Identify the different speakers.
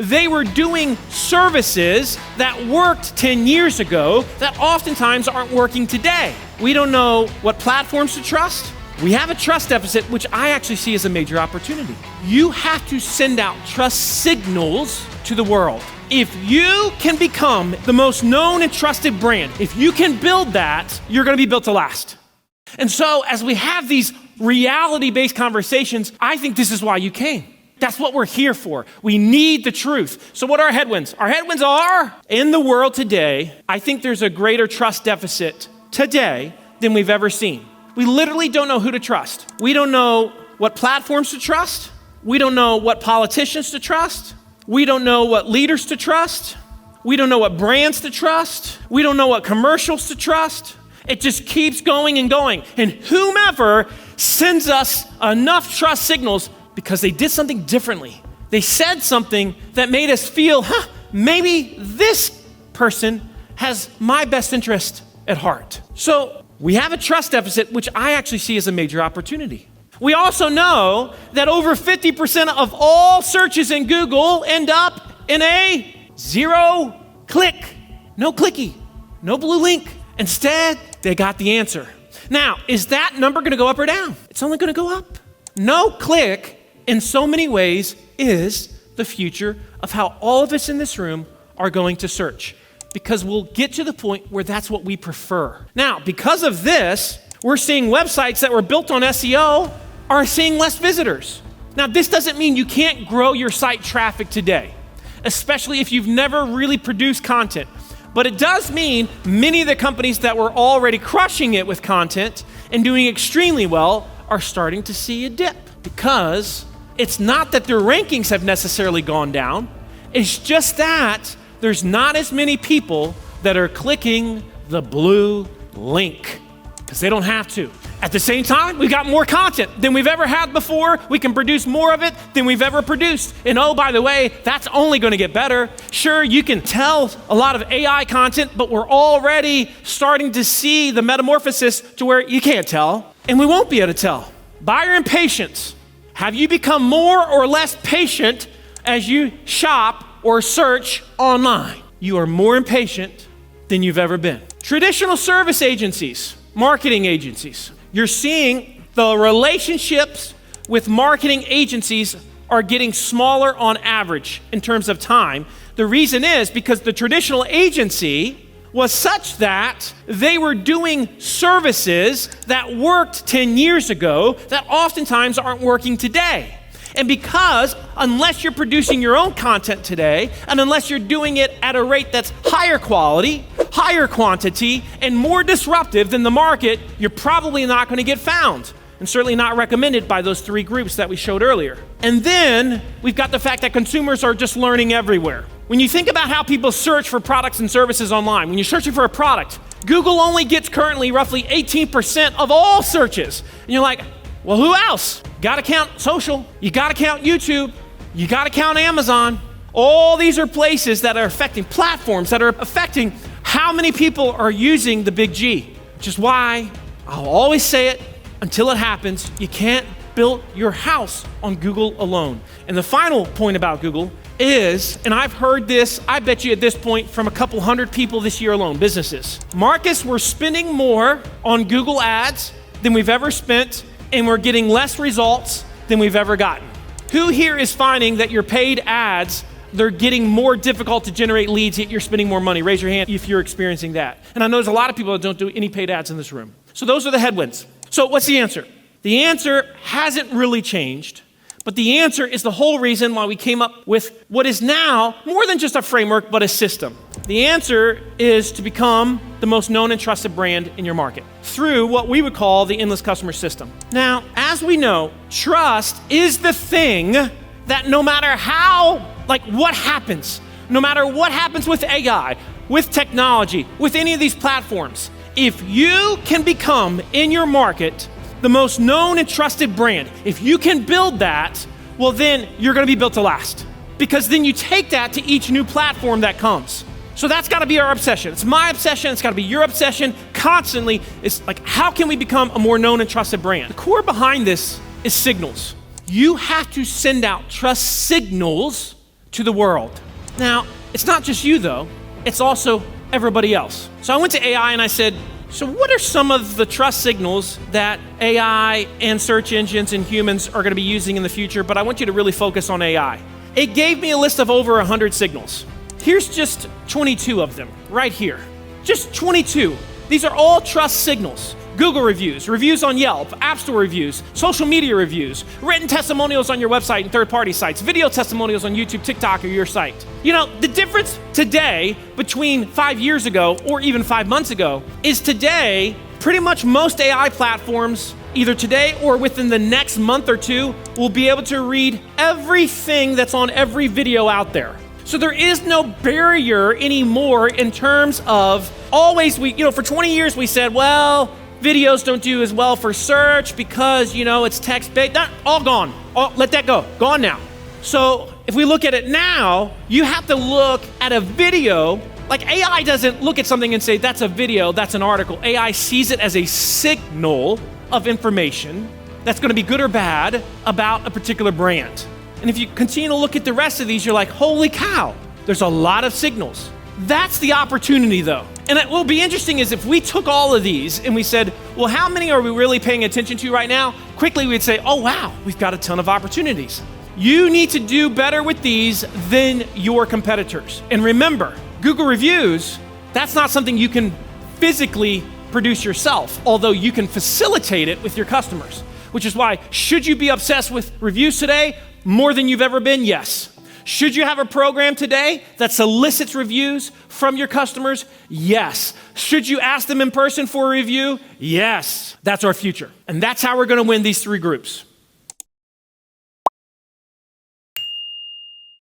Speaker 1: they were doing services that worked 10 years ago that oftentimes aren't working today. We don't know what platforms to trust. We have a trust deficit, which I actually see as a major opportunity. You have to send out trust signals to the world. If you can become the most known and trusted brand, if you can build that, you're gonna be built to last. And so as we have these reality-based conversations, I think this is why you came. That's what we're here for. We need the truth. So what are our headwinds? Our headwinds are, in the world today, I think there's a greater trust deficit today than we've ever seen. We literally don't know who to trust. We don't know what platforms to trust. We don't know what politicians to trust. We don't know what leaders to trust. We don't know what brands to trust. We don't know what commercials to trust. It just keeps going and going. And whomever sends us enough trust signals because they did something differently. They said something that made us feel, maybe this person has my best interest at heart. So we have a trust deficit, which I actually see as a major opportunity. We also know that over 50% of all searches in Google end up in a 0 click, no clicky, no blue link. Instead, they got the answer. Now, is that number gonna go up or down? It's only gonna go up. No click, in so many ways, is the future of how all of us in this room are going to search, because we'll get to the point where that's what we prefer. Now, because of this, we're seeing websites that were built on SEO are seeing less visitors. Now, this doesn't mean you can't grow your site traffic today, especially if you've never really produced content. But it does mean many of the companies that were already crushing it with content and doing extremely well are starting to see a dip, because it's not that their rankings have necessarily gone down. It's just that there's not as many people that are clicking the blue link because they don't have to. At the same time, we got more content than we've ever had before. We can produce more of it than we've ever produced. And oh, by the way, that's only gonna get better. Sure, you can tell a lot of AI content, but we're already starting to see the metamorphosis to where you can't tell, and we won't be able to tell. Buyer impatience. Have you become more or less patient as you shop or search online? You are more impatient than you've ever been. Traditional service agencies, marketing agencies. You're seeing the relationships with marketing agencies are getting smaller on average in terms of time. The reason is because the traditional agency was such that they were doing services that worked 10 years ago that oftentimes aren't working today. And because unless you're producing your own content today, and unless you're doing it at a rate that's higher quality, higher quantity, and more disruptive than the market, you're probably not gonna get found, and certainly not recommended by those 3 groups that we showed earlier. And then we've got the fact that consumers are just learning everywhere. When you think about how people search for products and services online, when you're searching for a product, Google only gets currently roughly 18% of all searches. And you're like, well, who else? Gotta count social, you gotta count YouTube, you gotta count Amazon. All these are places that are affecting platforms that are affecting how many people are using the big G, which is why I'll always say it until it happens, you can't build your house on Google alone. And the final point about Google is, and I've heard this, I bet you at this point, from a couple hundred people this year alone, businesses. Marcus, we're spending more on Google ads than we've ever spent, and we're getting less results than we've ever gotten. Who here is finding that your paid ads, they're getting more difficult to generate leads, yet you're spending more money? Raise your hand if you're experiencing that. And I know there's a lot of people that don't do any paid ads in this room. So those are the headwinds. So what's the answer? The answer hasn't really changed, but the answer is the whole reason why we came up with what is now more than just a framework, but a system. The answer is to become the most known and trusted brand in your market through what we would call the endless customer system. Now, as we know, trust is the thing that no matter how, what happens, no matter what happens with AI, with technology, with any of these platforms, if you can become in your market the most known and trusted brand, if you can build that, well then you're gonna be built to last. Because then you take that to each new platform that comes. So that's gotta be our obsession. It's my obsession, it's gotta be your obsession constantly. It's like, how can we become a more known and trusted brand? The core behind this is signals. You have to send out trust signals to the world. Now, it's not just you though, it's also everybody else. So I went to AI and I said, so what are some of the trust signals that AI and search engines and humans are going to be using in the future, but I want you to really focus on AI. It gave me a list of over 100 signals. Here's just 22 of them right here. Just 22. These are all trust signals. Google reviews, reviews on Yelp, App Store reviews, social media reviews, written testimonials on your website and third-party sites, video testimonials on YouTube, TikTok, or your site. You know, the difference today between 5 years ago or even 5 months ago is today, pretty much most AI platforms, either today or within the next month or two, will be able to read everything that's on every video out there. So there is no barrier anymore in terms of for 20 years we said, well, videos don't do as well for search because, it's text-based. All gone. Let that go. Gone now. So if we look at it now, you have to look at a video. Like AI doesn't look at something and say, that's a video, that's an article. AI sees it as a signal of information that's going to be good or bad about a particular brand. And if you continue to look at the rest of these, you're like, holy cow, there's a lot of signals. That's the opportunity though. And what will be interesting is if we took all of these and we said, well, how many are we really paying attention to right now? Quickly we'd say, oh wow, we've got a ton of opportunities. You need to do better with these than your competitors. And remember, Google reviews, that's not something you can physically produce yourself, although you can facilitate it with your customers. Which is why, should you be obsessed with reviews today more than you've ever been? Yes. Should you have a program today that solicits reviews from your customers? Yes. Should you ask them in person for a review? Yes. That's our future. And that's how we're going to win these 3 groups.